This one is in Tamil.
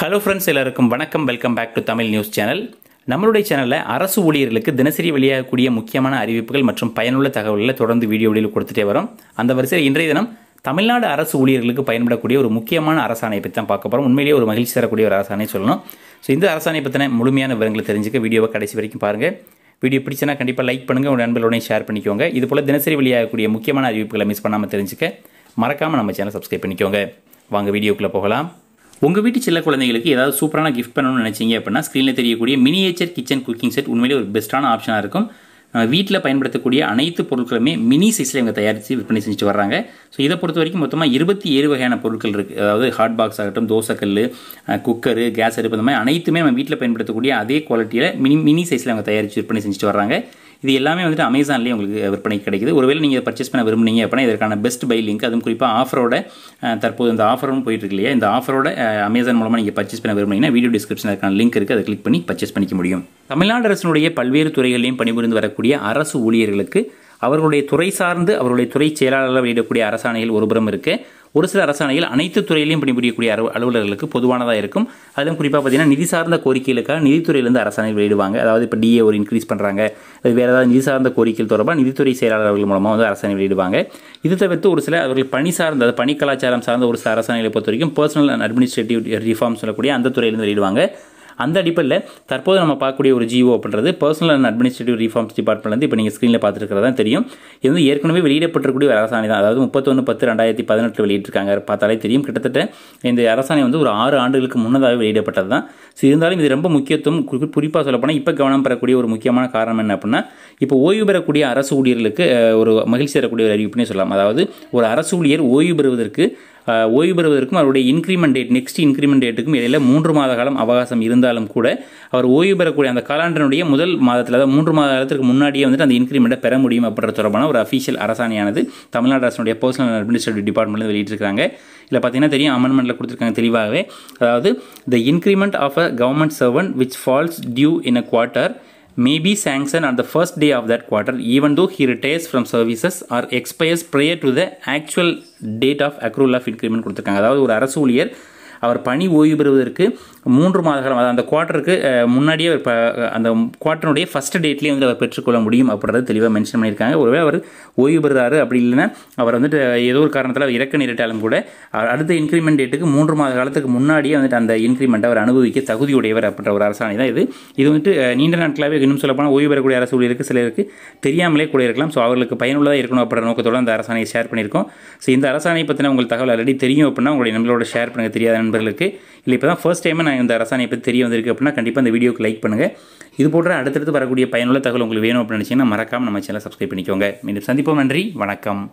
ஹலோ ஃப்ரெண்ட்ஸ், எல்லாருக்கும் வணக்கம். Welcome back to Tamil news channel. நம்மளுடைய சேனலில் அரசு ஊழியர்களுக்கு தினசரி வெளியாகக்கூடிய முக்கியமான அறிவிப்புகள் மற்றும் பயனுள்ள தகவல்களை தொடர்ந்து வீடியோவில் கொடுத்துட்டே வரோம். அந்த வரிசையில் இன்றைய தினம் தமிழ்நாடு அரசு ஊழியர்களுக்கு பயன்படக்கூடிய ஒரு முக்கியமான அரசாணையை பற்றி தான் பார்க்க போகிறோம். உண்மையிலேயே ஒரு மகிழ்ச்சி தரக்கூடிய ஒரு அரசாணை சொல்லணும். ஸோ இந்த அரசாணை பற்றின முழுமையான விவரங்களை தெரிஞ்சுக்க வீடியோவை கடைசி வரைக்கும் பாருங்கள். வீடியோ பிடிச்சனா கண்டிப்பாக லைக் பண்ணுங்கள், உங்கள் நண்பர்களுடன் ஷேர் பண்ணிக்கோங்க. இது போல் தினசரி வெளியாகக்கூடிய முக்கியமான அறிவிப்புகளை மிஸ் பண்ணாமல் தெரிஞ்சுக்க மறக்காமல் நம்ம சேனல் சப்ஸ்கிரைப் பண்ணிக்கோங்க. வாங்க வீடியோக்குள்ளே போகலாம். உங்கள் வீட்டு சில குழந்தைகளுக்கு ஏதாவது சூப்பரான கிஃப்ட் பண்ணணும்னு நினச்சிங்க அப்படின்னா ஸ்க்ரீனில் தெரியக்கூடிய மினியேச்சர் கிச்சன் குக்கிங் செட் உண்மையிலே ஒரு பெஸ்ட்டான ஆப்ஷனாக இருக்கும். வீட்டில் பயன்படுத்தக்கூடிய அனைத்து பொருட்களுமே மினி சைஸில் இவங்க தயாரித்து விற்பனை செஞ்சுட்டு வர்றாங்க. ஸோ இதை பொறுத்த வரைக்கும் மொத்தமாக 27 வகையான பொருட்கள் இருக்குது. அதாவது ஹாட் பாக்ஸ் ஆகட்டும், தோசைக்கல், குக்கரு, கேஸ் அடுப்பு, இந்த மாதிரி அனைத்துமே நம்ம வீட்டில் பயன்படுத்தக்கூடிய அதே குவாலிட்டியில் மினி சைஸில் அவங்க தயாரித்து விற்பனை செஞ்சுட்டு வர்றாங்க. இது எல்லாமே வந்துட்டு அமேசான்லேயே உங்களுக்கு விற்பனைக்கு கிடைக்குது. ஒருவேளை நீங்கள் பர்ச்சேஸ் பண்ண விரும்புனீங்க அப்படின்னா இதற்கான பெஸ்ட் பை லிங்க், அதுவும் குறிப்பாக ஆஃபரோட தற்போது இந்த ஆஃபரும் போயிட்டு இருக்கு இல்லையா, இந்த ஆஃபரோட அமேசான் மூலமாக நீங்கள் பர்ச்சேஸ் பண்ண விரும்புனீங்கன்னா வீடியோ டிஸ்கிரிப்ஷன் அதுக்கான லிங்க் இருக்குது, அதை கிளிக் பண்ணி பர்ச்சேஸ் பண்ணிக்க முடியும். தமிழ்நாடு அரசினுடைய பல்வேறு துறைகளிலையும் பணிபுரிந்து வரக்கூடிய அரசு ஊழியர்களுக்கு அவர்களுடைய துறை சார்ந்து அவர்களுடைய துறை செயலாளர்கள் வெளியிடக்கூடிய அரசாணைகள் ஒருபுறம் இருக்குது. ஒரு சில அரசாணைகள் அனைத்து துறையிலையும் பணிபுரியக்கூடிய அலுவலர்களுக்கு பொதுவானதாக இருக்கும். அதிலும் குறிப்பாக பார்த்தீங்கன்னா நிதி சார்ந்த கோரிக்கைகளுக்காக நிதித்துறையிலிருந்து அரசாணைகள் வெளியிடுவாங்க. அதாவது இப்போ டிஏ ஒரு இன்க்ரீஸ் பண்ணுறாங்க, அது வேறு ஏதாவது நிதி சார்ந்த கோரிக்கைகள் தொடர்பாக நிதித்துறை செயலாளர்கள் மூலமாக வந்து அரசாணை வெளியிடுவாங்க. இது தவிர்த்து ஒரு சில அவர்கள் பணி சார்ந்த பணி கலாச்சாரம் சார்ந்த ஒரு சில அரசாணைகளை பொறுத்த வரைக்கும் பர்சனல் அண்ட் அட்மினிஸ்ட்ரேட்டிவ் ரிஃபார்ம் சொல்லக்கூடிய அந்த துறையிலிருந்து வெளியிடுவாங்க. அந்த அடிப்படையில் தற்போது நம்ம பார்க்கக்கூடிய ஒரு ஜிஓ அப்படின்றது பர்சனல் அண்ட் அட்மினிஸ்ட்ரேட்டிவ் ரிஃபார்ம்ஸ் டிபார்ட்மெண்ட்லேருந்து இப்போ நீங்கள் ஸ்க்ரீனில் பார்த்துருக்கிறதா தெரியும். இது வந்து ஏற்கனவே வெளியிடப்பட்டிருக்கூடிய ஒரு அரசாணை தான். அதாவது 31/10/2018 வெளியிட்டிருக்காங்க. பார்த்தாலே தெரியும். கிட்டத்தட்ட இந்த அரசாணை வந்து ஒரு 6 ஆண்டுகளுக்கு முன்னதாக வெளியிடப்பட்டது தான். ஸோ இருந்தாலும் இது ரொம்ப முக்கியத்துவம். குறிப்பாக சொல்லப்போனால் இப்போ கவனம் பெறக்கூடிய ஒரு முக்கியமான காரணம் என்ன அப்படின்னா, இப்போ ஓய்வு பெறக்கூடிய அரசு ஊழியர்களுக்கு ஒரு மகிழ்ச்சி தரக்கூடிய ஒரு அறிவிப்புனே சொல்லலாம். அதாவது ஒரு அரசு ஊழியர் ஓய்வு பெறுவதற்கும் அவருடைய இன்க்ரிமெண்ட் டேட், நெக்ஸ்ட் இன்க்ரிமெண்ட் டேட்டுக்கும் இடையில 3 மாத காலம் அவகாசம் இருந்தாலும் கூட அவர் ஓய்வு பெறக்கூடிய அந்த காலாண்டினுடைய முதல் மாதத்தில், அதாவது 3 மாத காலத்திற்கு முன்னாடியே வந்துட்டு அந்த இன்க்ரிமெண்ட்டை பெற முடியும் அப்படின்ற தொடர்பான ஒரு அஃபீஷியல் அரசாணையானது தமிழ்நாடு அரசுடைய பர்சனல் அண்ட் அட்மினிஸ்ட்ரேட்டிவ் டிபார்ட்மெண்ட்டில் வெளியிட்டிருக்காங்க. இதில் பார்த்தீங்கன்னா தெரியும், அமெண்ட்மெண்ட்டில் கொடுத்துருக்காங்க தெளிவாகவே. அதாவது the increment of a government servant which falls due in a quarter may be sanctioned on the first day of that quarter even though he retires from services or expires prior to the actual date of accrual of increment கொடுத்துருக்காங்க. அதாவது ஒரு அரசு ஊழியர் அவர் பணி ஓய்வு பெறுவதற்கு 3 மாத காலம், அதாவது அந்த குவார்ட்டருக்கு முன்னாடியே அந்த குவார்ட்டருடைய ஃபஸ்ட் டேட்லேயே வந்து அவர் பெற்றுக்கொள்ள முடியும் அப்படின்றது தெளிவாக மென்ஷன் பண்ணியிருக்காங்க. ஒருவேளை அவர் ஓய்வு பெறுறாரு, அப்படி இல்லைன்னா அவர் வந்துட்டு ஏதோ ஒரு காரணத்தில் இறக்க நேரிட்டாலும் கூட அடுத்த இன்க்ரிமெண்ட் டேட்டுக்கு 3 மாத காலத்துக்கு முன்னாடியே வந்துட்டு அந்த இன்க்ரிமெண்ட்டை அவர் அனுபவிக்க தகுதியுடையவர் அப்படின்ற ஒரு அரசாணை தான் இது. இது வந்துட்டு நீண்ட நாட்களாகவே இன்னும் சொல்லப்போனால் ஓய்வு பெறக்கூடிய அரசு ஊழியருக்கு சிலருக்கு தெரியாமலே கூட இருக்கலாம். ஸோ அவர்களுக்கு பயனுள்ளதாக இருக்கணும் அப்படின்ற நோக்கத்தோடு அந்த அரசாணையை ஷேர் பண்ணியிருக்கோம். ஸோ இந்த அரசாணை பற்றின உங்களுக்கு தகவல் ஆல்ரெடி தெரியும் அப்படின்னா உங்களுடைய நண்பர்களோட ஷேர் பண்ணுங்கள், தெரியாத நண்பர்களுக்கு. இல்லை இப்போ தான் ஃபர்ஸ்ட் டைம் நான் இந்த அரசாணையை பற்றி தெரிய வந்திருக்கு அப்படின்னா கண்டிப்பாக இந்த வீடியோக்கு லைக் பண்ணுங்கள். இது போன்ற அடுத்தடுத்து வரக்கூடிய பயனுள்ள தகவல் உங்களுக்கு வேணும் அப்படின்னு நினச்சிங்கன்னா மறக்காமல் நம்ம சேனலை சப்ஸ்கிரைப் பண்ணிக்கோங்க. மீண்டும் சந்திப்போம். நன்றி, வணக்கம்.